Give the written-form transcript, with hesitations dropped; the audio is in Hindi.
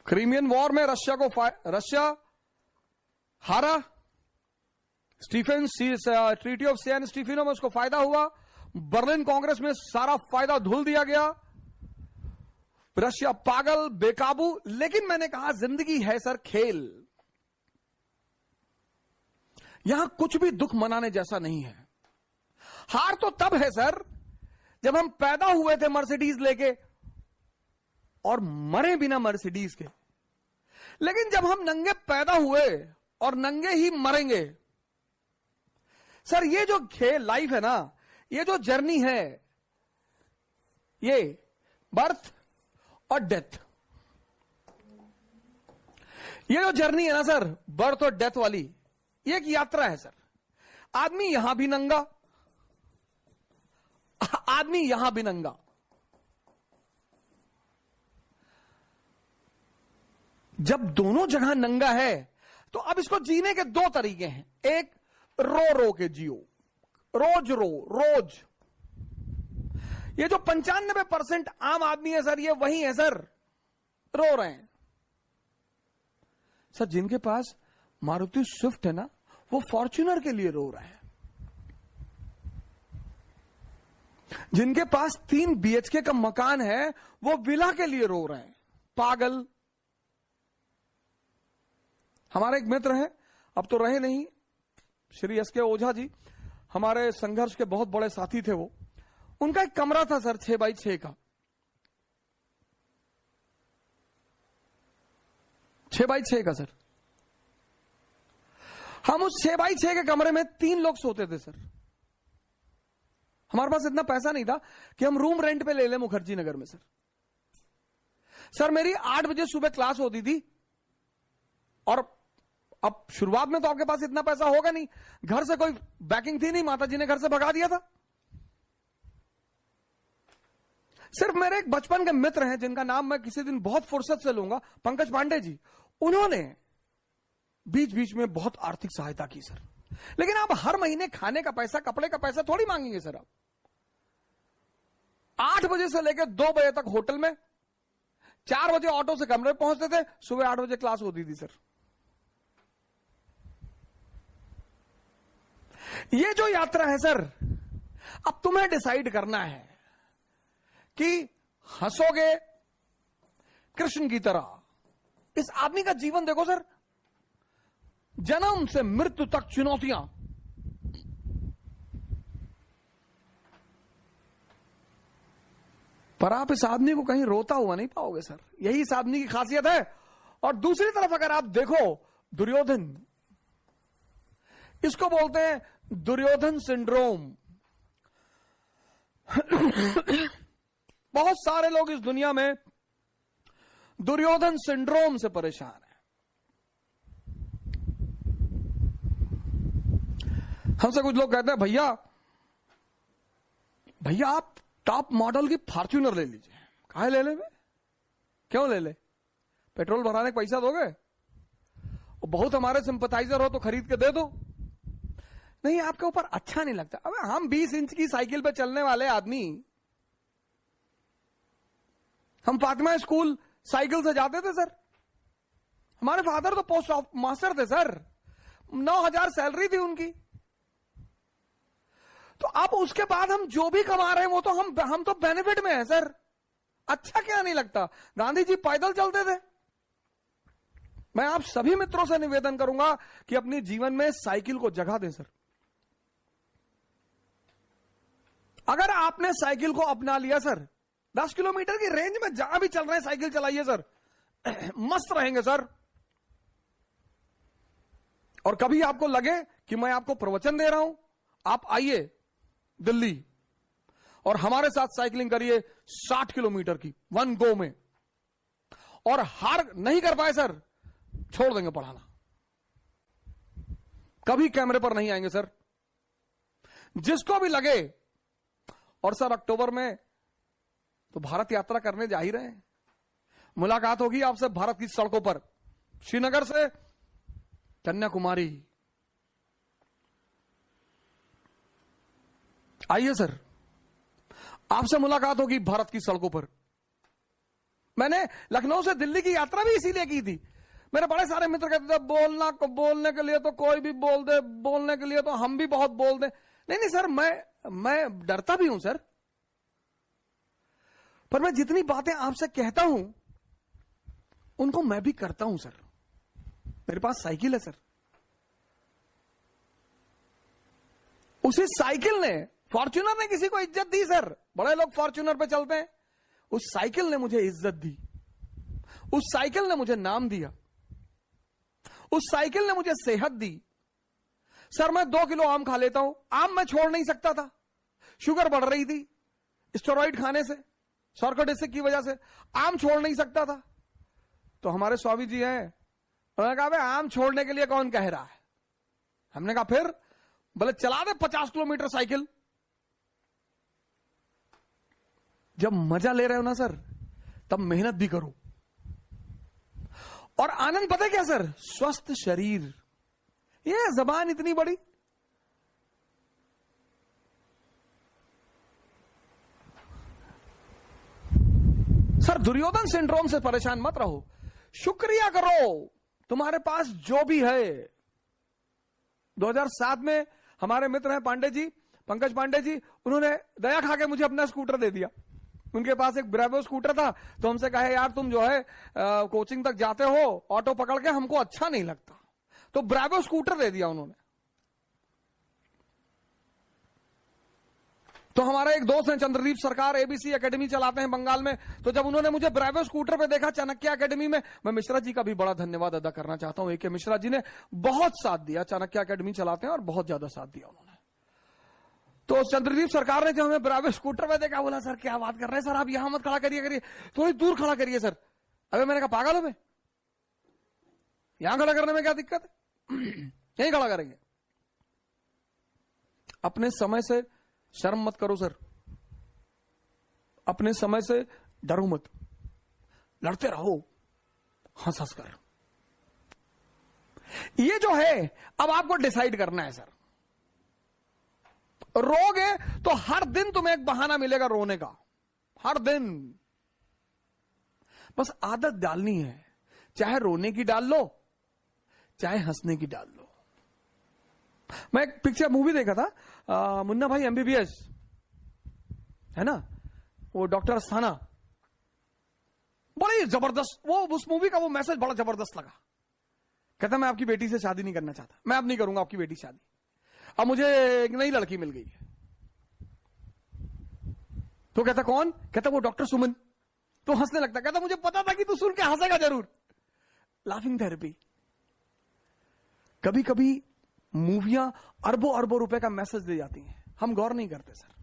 क्रीमियन वॉर में रशिया हारा, Stefan treaty of San Stefano में उसको फायदा हुआ, बर्लिन कांग्रेस में सारा फायदा धुल दिया गया, रशिया पागल बेकाबू। लेकिन मैंने कहा जिंदगी है सर खेल, यहां कुछ भी दुख मनाने जैसा नहीं है। हार तो तब है सर जब हम पैदा हुए थे मर्सिडीज लेके और मरे बिना मर्सिडीज के, लेकिन जब हम नंगे पैदा हुए और नंगे ही मरेंगे। सर ये जो खेल लाइफ है ना, ये जो जर्नी है, ये बर्थ और डेथ, ये जो जर्नी है ना सर, बर्थ और डेथ वाली, ये एक यात्रा है सर। आदमी यहां भी नंगा, आदमी यहां भी नंगा। जब दोनों जगह नंगा है तो अब इसको जीने के दो तरीके हैं। एक, रो रो के जियो, रोज रो रोज। ये जो 95% आम आदमी है सर, ये वही है सर, रो रहे हैं। सर जिनके पास मारुति स्विफ्ट है ना, वो फॉर्च्यूनर के लिए रो रहे हैं। जिनके पास 3 BHK का मकान है, वो विला के लिए रो रहे हैं। पागल। हमारे एक मित्र हैं, अब तो रहे नहीं, श्री SK ओझा जी, हमारे संघर्ष के बहुत बड़े साथी थे वो। उनका एक कमरा था सर 6x6 का, 6x6 का सर। हम उस 6x6 के कमरे में 3 लोग सोते थे सर। हमारे पास इतना पैसा नहीं था कि हम रूम रेंट पे ले लें मुखर्जी नगर में सर। सर मेरी 8 बजे सुबह क्लास होती थी, और अब शुरुआत में तो आपके पास इतना पैसा होगा नहीं, घर से कोई बैकिंग थी नहीं, माता जी ने घर से भगा दिया था। सिर्फ मेरे एक बचपन के मित्र हैं जिनका नाम मैं किसी दिन बहुत फुर्सत से लूंगा, पंकज पांडे जी, उन्होंने बीच बीच में बहुत आर्थिक सहायता की सर। लेकिन आप हर महीने खाने का पैसा, कपड़े का पैसा थोड़ी मांगेंगे सर। आप 8 बजे से लेकर 2 बजे तक होटल में, 4 बजे ऑटो से कमरे पहुंचते थे, सुबह 8 बजे क्लास होती थी सर। ये जो यात्रा है सर, अब तुम्हें डिसाइड करना है कि हंसोगे कृष्ण की तरह। इस आदमी का जीवन देखो सर, जन्म से मृत्यु तक चुनौतियां। पर आप इस आदमी को कहीं रोता हुआ नहीं पाओगे सर, यही इस आदमी की खासियत है। और दूसरी तरफ अगर आप देखो दुर्योधन, इसको बोलते हैं दुर्योधन सिंड्रोम। बहुत सारे लोग इस दुनिया में दुर्योधन सिंड्रोम से परेशान हैं। हमसे कुछ लोग कहते हैं, भैया भैया आप टॉप मॉडल की फॉर्च्यूनर ले लीजिए। काहे ले ले? क्यों ले ले? पेट्रोल भराने का पैसा दोगे? बहुत हमारे सिंपथाइजर हो तो खरीद के दे दो। नहीं, आपके ऊपर अच्छा नहीं लगता। अबे हम 20 इंच की साइकिल पे चलने वाले आदमी, हम फातिमा स्कूल साइकिल से जाते थे सर। हमारे फादर तो पोस्ट मास्टर थे सर, 9,000 सैलरी थी उनकी। तो अब उसके बाद हम जो भी कमा रहे हैं वो तो हम तो बेनिफिट में है सर। अच्छा क्या नहीं लगता? गांधी जी पैदल चलते थे। मैं आप सभी मित्रों से निवेदन करूंगा कि अपनी जीवन में साइकिल को जगह दें सर। अगर आपने साइकिल को अपना लिया सर, 10 किलोमीटर की रेंज में जहां भी चल रहे हैं साइकिल चलाइए सर, मस्त रहेंगे सर। और कभी आपको लगे कि मैं आपको प्रवचन दे रहा हूं, आप आइए दिल्ली और हमारे साथ साइकिलिंग करिए 60 किलोमीटर की 1 गो में। और हार नहीं कर पाए सर, छोड़ देंगे पढ़ाना, कभी कैमरे पर नहीं आएंगे सर। जिसको भी लगे। और सर अक्टूबर में तो भारत यात्रा करने जा ही रहे हैं। मुलाकात होगी आपसे भारत की सड़कों पर, श्रीनगर से कन्याकुमारी। आइए सर, आपसे मुलाकात होगी भारत की सड़कों पर। मैंने लखनऊ से दिल्ली की यात्रा भी इसीलिए की थी। मेरे बड़े सारे मित्र कहते थे बोलने के लिए तो कोई भी बोल दे, बोलने के लिए तो हम भी बहुत बोल दे। नहीं सर, मैं डरता भी हूं सर, पर मैं जितनी बातें आपसे कहता हूं उनको मैं भी करता हूं सर। मेरे पास साइकिल है सर, उसी साइकिल ने, फॉर्च्यूनर ने किसी को इज्जत दी सर। बड़े लोग फॉर्च्यूनर पे चलते हैं, उस साइकिल ने मुझे इज्जत दी, उस साइकिल ने मुझे नाम दिया, उस साइकिल ने मुझे सेहत दी। सर मैं 2 किलो आम खा लेता हूं, आम मैं छोड़ नहीं सकता था, शुगर बढ़ रही थी स्टेरॉइड खाने से, सर्कोडेसिक की वजह से आम छोड़ नहीं सकता था। तो हमारे स्वामी जी हैं, उन्होंने कहा भाई आम छोड़ने के लिए कौन कह रहा है। हमने कहा फिर, बोले चला दे 50 किलोमीटर साइकिल। जब मजा ले रहे हो ना सर, तब मेहनत भी करो। और आनंद पता है क्या सर, स्वस्थ शरीर। ये जबान इतनी बड़ी, सर दुर्योधन सिंड्रोम से परेशान मत रहो, शुक्रिया करो तुम्हारे पास जो भी है। 2007 में हमारे मित्र हैं पांडे जी, पंकज पांडे जी, उन्होंने दया खा के मुझे अपना स्कूटर दे दिया। उनके पास एक ब्रेवो स्कूटर था, तो हमसे कहे यार तुम जो है कोचिंग तक जाते हो ऑटो पकड़ के, हमको अच्छा नहीं लगता, तो ब्रेवो स्कूटर दे दिया उन्होंने। तो हमारा एक दोस्त है चंद्रदीप सरकार, एबीसी एकेडमी चलाते हैं बंगाल में, तो जब उन्होंने मुझे ब्रेवो स्कूटर पे देखा चाणक्य एकेडमी में, मैं मिश्रा जी का भी बड़ा धन्यवाद अदा करना चाहता हूं। ए के मिश्रा जी ने बहुत साथ दिया, चाणक्य एकेडमी चलाते हैं और बहुत ज्यादा साथ दिया उन्होंने। तो चंद्रदीप सरकार ने जब हमें ब्रेवो स्कूटर पे देखा, बोला सर क्या बात कर रहे हैं सर, आप यहां मत खड़ा करिए, थोड़ी दूर खड़ा करिए सर। अबे मैंने कहा पागल हो मैं, यहां खड़ा करने में क्या दिक्कत है, यहीं खड़ा करेंगे। अपने समय से शर्म मत करो सर, अपने समय से डरो मत, लड़ते रहो हंस हंस कर। ये जो है अब आपको डिसाइड करना है सर। रोगे तो हर दिन तुम्हें एक बहाना मिलेगा रोने का, हर दिन। बस आदत डालनी है, चाहे रोने की डाल लो चाहे हंसने की डाल लो। मैं एक पिक्चर मूवी देखा था, मुन्ना भाई एमबीबीएस है ना, वो डॉक्टर अस्थाना, बड़ी जबरदस्त वो, उस मूवी का वो मैसेज बड़ा जबरदस्त लगा। कहता मैं आपकी बेटी से शादी नहीं करना चाहता, मैं अब नहीं करूंगा आपकी बेटी शादी, अब मुझे एक नई लड़की मिल गई है। तो कहता कौन, कहता वो डॉक्टर सुमन। तो हंसने लगता, कहता मुझे पता था कि तू सुन के हंसेगा जरूर। Laughing therapy. कभी कभी मूवियां अरबों अरबों रुपए का मैसेज दे जाती हैं, हम गौर नहीं करते सर।